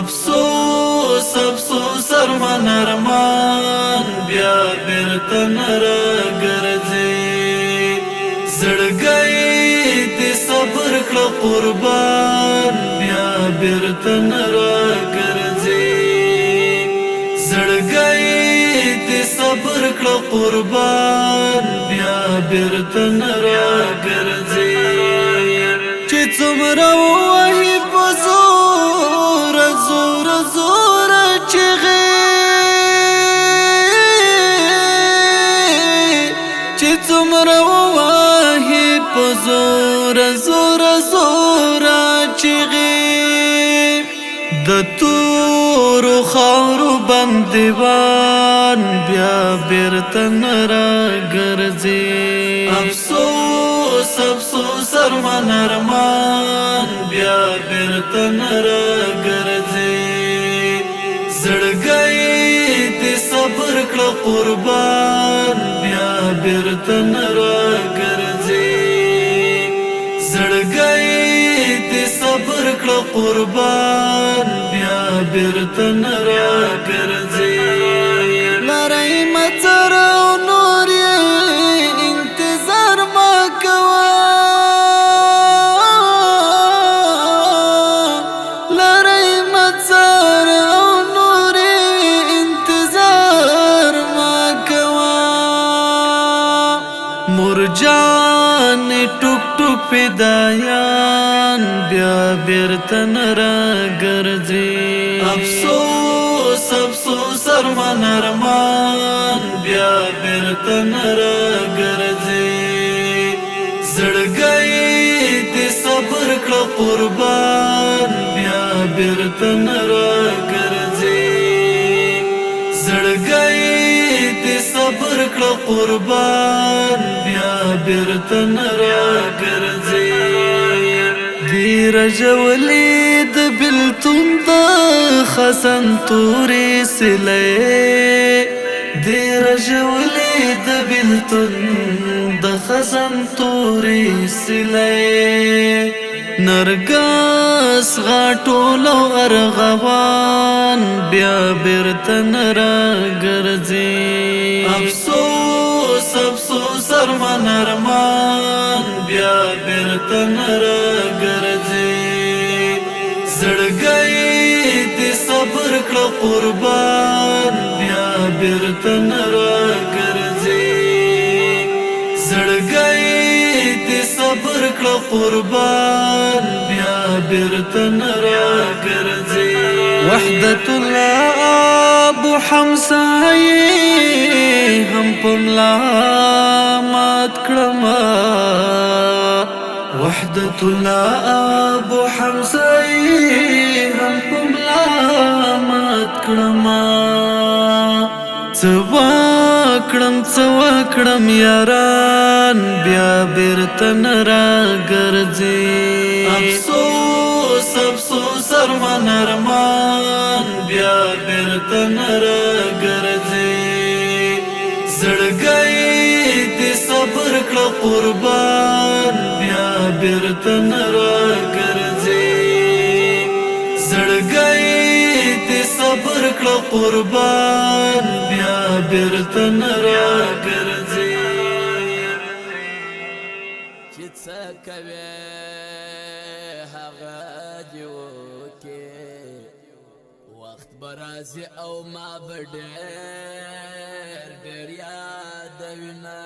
افسوس افسوس ارمان ارمان بیا بیرته نه راګرځي زړګی دې صبر کړه قربان بیا بیرته نه راګرځي زړګی دې صبر کړه قربان بیا بیرته نه راګرځي چې څومره ووهي په زوره زوره زوره چغې چې څومره ووهي په زوره زوره زوره چغې د تورو خاورو بندیوان بیا بیرته نه راګرځي افسوس افسوس ارمان ارمان بیا بیرته نه راګرځي زړګی دې صبر کړه قربان بیا بیرته نه راګرځي زړګی دې صبر کړه قربان بیا بیرته نه راګرځي لړۍ مڅر او نور یې انتظار مه کوه لړۍ مڅر او نور یې انتظار مه کوه مرجان ټوک ټوک فدایان بیا بیرته نه راګرځي افسوس افسوس ارمان ارمان بیا بیرته نه راګرځي زړګی دې صبر کړه قربان بیا بیرته نه راګرځي زړګی دې صبر کړه قربان بیا بیرته نه راګرځي دی رژولې د بلتون د خزن تورې سلې دی رژولې د بلتون د خزن تورې سلې نرګس غاټول او ارغوان بیا بیرته نه راګرځي افسوس افسوس ارمان ارمان بیا بیرته نه راګرځي زړګی دې صبر کړه قربان بیا بیرته نه راګرځي زړګی دې صبر کړه قربان بیا بیرته نه راګرځي وحدت الله ابو حمزه هم پملا مات کړم وحدت الله ابو حمزه هم پملا مات کړم څه وکړم یاران بیا بیرته نه راګرځي افسوس افسوس ارمان ارمان بیا بیرته نه راګرځي زړګی دې صبر کړه قربان بیا بیرته نه راګرځي زړګی دې صبر کړه قربان بیا بیرته نه راګرځي چې څه کوې هغه دې وکړې وخت به راځي او ما به ډېر ډېر یادوینه